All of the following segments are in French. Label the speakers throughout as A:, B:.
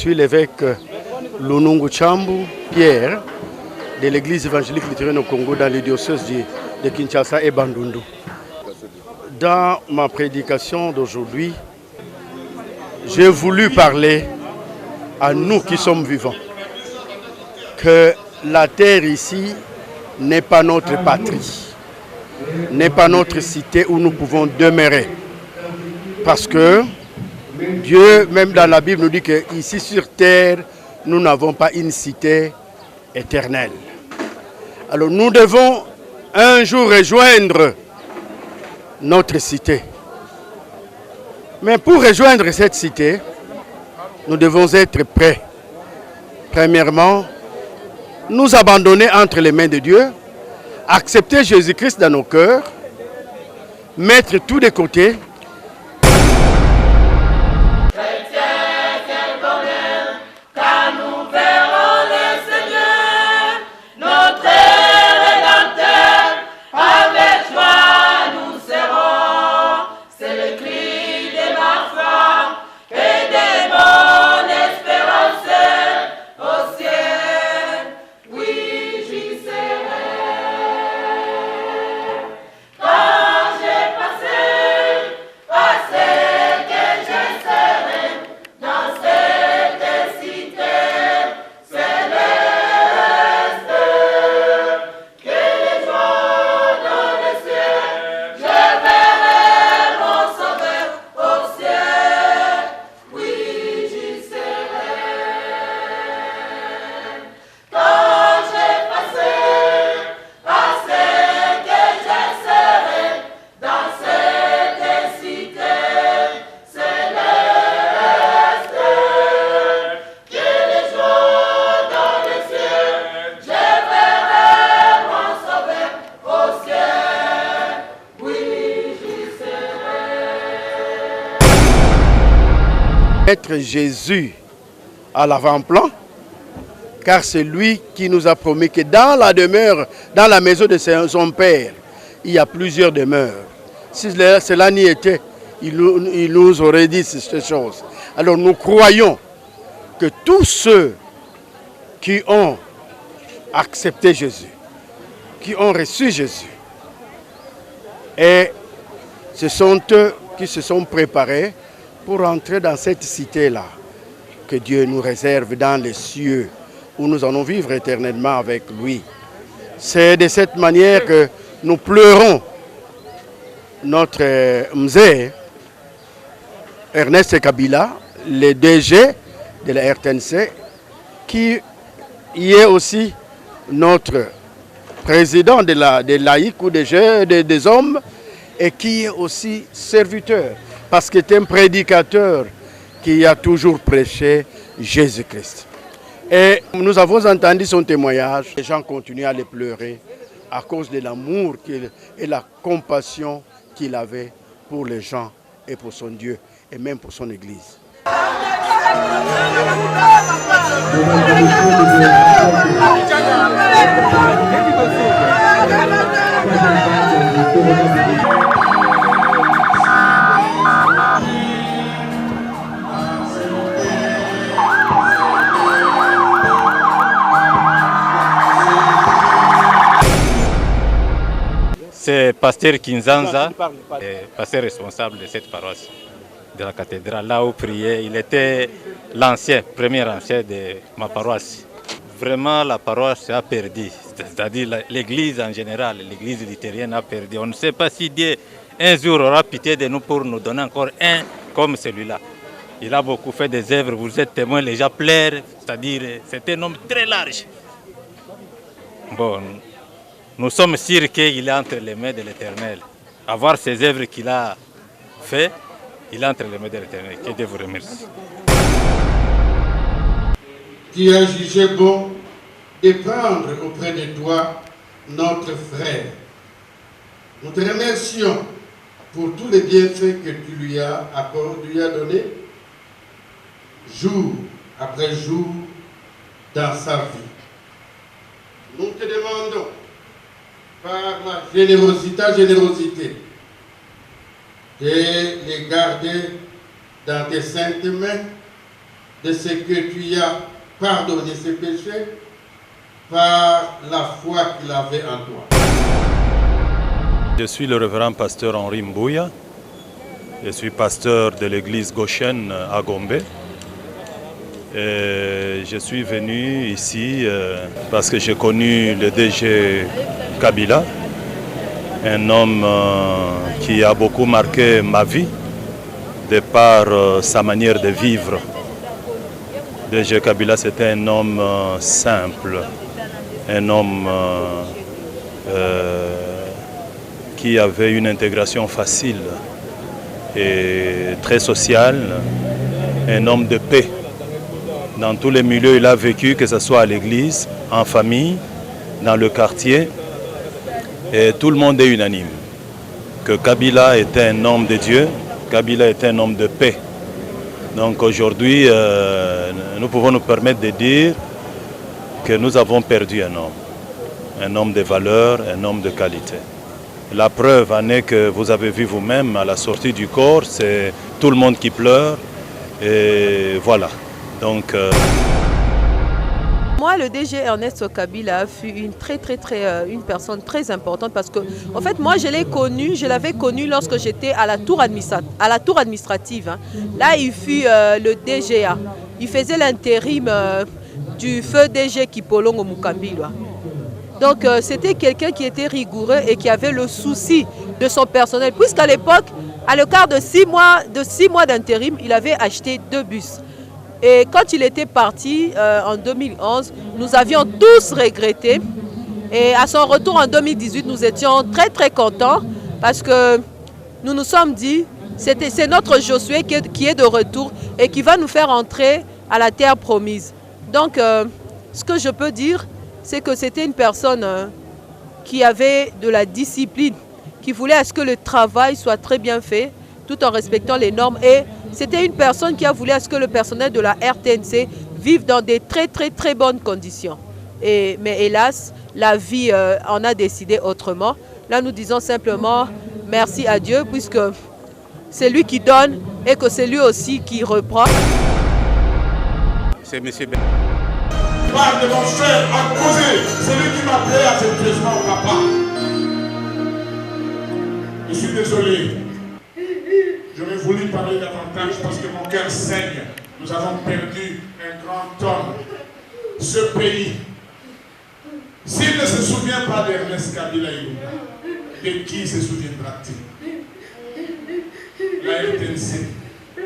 A: Je suis l'évêque Lunungu Chambu Pierre de l'église évangélique luthérienne au Congo dans les diocèses de Kinshasa et Bandundu. Dans ma prédication d'aujourd'hui, j'ai voulu parler à nous qui sommes vivants que la terre ici n'est pas notre patrie, n'est pas notre cité où nous pouvons demeurer. Parce que Dieu, même dans la Bible, nous dit qu'ici sur terre, nous n'avons pas une cité éternelle. Alors nous devons un jour rejoindre notre cité. Mais pour rejoindre cette cité, nous devons être prêts. Premièrement, nous abandonner entre les mains de Dieu, accepter Jésus-Christ dans nos cœurs, mettre tout de côté. Mettre Jésus à l'avant-plan, car c'est lui qui nous a promis que dans la demeure, dans la maison de son Père, il y a plusieurs demeures. Si cela n'y était, il nous aurait dit ces choses. Alors nous croyons que tous ceux qui ont accepté Jésus, qui ont reçu Jésus, et ce sont eux qui se sont préparés pour entrer dans cette cité-là que Dieu nous réserve dans les cieux, où nous allons vivre éternellement avec lui. C'est de cette manière que nous pleurons notre mzee, Ernest Kabila, le DG de la RTNC, qui est aussi notre président des laïcs ou des hommes, et qui est aussi serviteur, parce qu'il est un prédicateur qui a toujours prêché Jésus-Christ. Et nous avons entendu son témoignage. Les gens continuent à le pleurer à cause de l'amour et la compassion qu'il avait pour les gens et pour son Dieu et même pour son Église.
B: C'est Pasteur Kinzanza, pasteur responsable de cette paroisse de la cathédrale, là où priait. Il était premier ancien de ma paroisse. Vraiment, la paroisse a perdu, c'est-à-dire l'église en général, l'église luthérienne a perdu. On ne sait pas si Dieu un jour aura pitié de nous pour nous donner encore un comme celui-là. Il a beaucoup fait des œuvres, vous êtes témoins, les gens pleurent, c'est-à-dire c'est un homme très large. Bon, nous sommes sûrs qu'il est entre les mains de l'Éternel. À voir ces œuvres qu'il a faites, il est entre les mains de l'Éternel. Que Dieu vous remercie.
A: Qui a jugé bon de prendre auprès de toi notre frère. Nous te remercions pour tous les bienfaits que tu lui as donnés, jour après jour, dans sa vie. Nous te demandons, par la générosité, de les garder dans tes saintes mains, de ce que tu as pardonné ses péchés, par la foi qu'il avait en toi.
C: Je suis le révérend pasteur Henri Mbouya. Je suis pasteur de l'église Goshen à Gombe. Et je suis venu ici parce que j'ai connu le DG Kabila, un homme qui a beaucoup marqué ma vie de par sa manière de vivre. DG Kabila, c'était un homme simple, un homme qui avait une intégration facile et très sociale, un homme de paix. Dans tous les milieux, il a vécu, que ce soit à l'église, en famille, dans le quartier, et tout le monde est unanime. Que Kabila était un homme de Dieu, Kabila était un homme de paix. Donc aujourd'hui, nous pouvons nous permettre de dire que nous avons perdu un homme de valeur, un homme de qualité. La preuve en est que vous avez vu vous-même à la sortie du corps, c'est tout le monde qui pleure, et voilà. Donc,
D: Moi, le DG Ernest Kabila fut une personne très importante parce que, en fait, moi, je l'avais connu lorsque j'étais à la tour administrative. Hein. Là, il fut le DGA. Il faisait l'intérim du feu DG Kipolongo Mukambilwa. Donc, c'était quelqu'un qui était rigoureux et qui avait le souci de son personnel. Puisqu'à l'époque, à l'écart de 6 mois d'intérim, il avait acheté 2 bus. Et quand il était parti en 2011, nous avions tous regretté. Et à son retour en 2018, nous étions très contents parce que nous nous sommes dit, c'est notre Josué qui est de retour et qui va nous faire entrer à la terre promise. Donc, ce que je peux dire, c'est que c'était une personne qui avait de la discipline, qui voulait à ce que le travail soit très bien fait, tout en respectant les normes. Et C'était une personne qui a voulu à ce que le personnel de la RTNC vive dans des très bonnes conditions. Mais hélas, la vie en a décidé autrement. Là, nous disons simplement merci à Dieu, puisque c'est lui qui donne et que c'est lui aussi qui reprend.
B: C'est M. Ben.
E: Parle de mon frère à causer, c'est lui qui m'a appelé affectueusement papa. Je suis désolé. J'aurais voulu parler davantage parce que mon cœur saigne. Nous avons perdu un grand homme. Ce pays, s'il ne se souvient pas d'Ernest Kabila Ilunga, de qui se souviendra-t-il? La RTNC,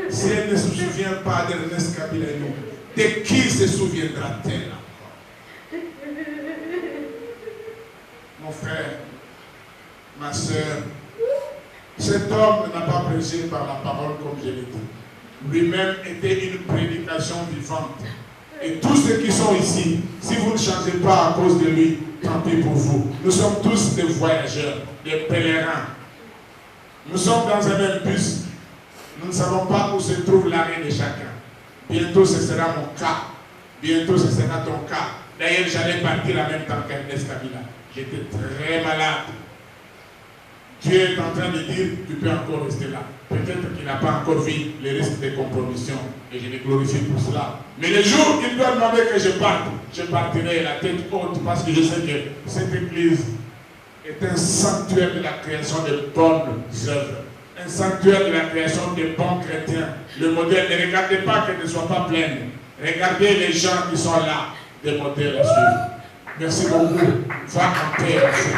E: si elle ne se souvient pas d'Ernest Kabila Ilunga, de qui se souviendra-t-elle encore? Mon frère, ma soeur, cet homme n'a pas prêché par la parole comme je l'ai dit. Lui-même était une prédication vivante. Et tous ceux qui sont ici, si vous ne changez pas à cause de lui, tant pis pour vous. Nous sommes tous des voyageurs, des pèlerins. Nous sommes dans un même bus. Nous ne savons pas où se trouve l'arrêt de chacun. Bientôt ce sera mon cas. Bientôt ce sera ton cas. D'ailleurs, j'allais partir en même temps qu'Ernest Kabila. J'étais très malade. Dieu est en train de dire, tu peux encore rester là. Peut-être qu'il n'a pas encore vu les risques de compromission. Et je le glorifie pour cela. Mais le jour où il doit demander que je parte, je partirai la tête haute parce que je sais que cette église est un sanctuaire de la création de bonnes œuvres. Un sanctuaire de la création de bons chrétiens. Le modèle, ne regardez pas qu'elle ne soit pas pleine. Regardez les gens qui sont là, des modèles à suivre. Merci beaucoup. Va en paix, merci.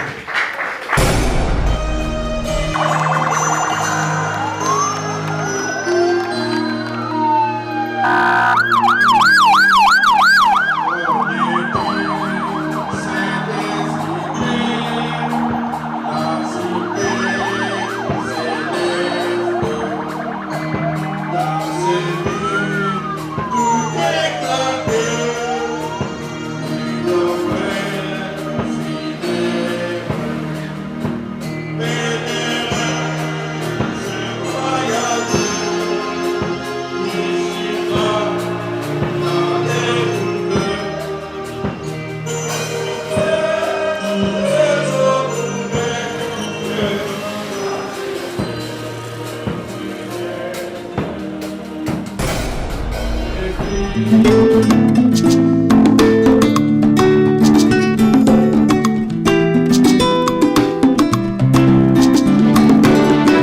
F: Thank you.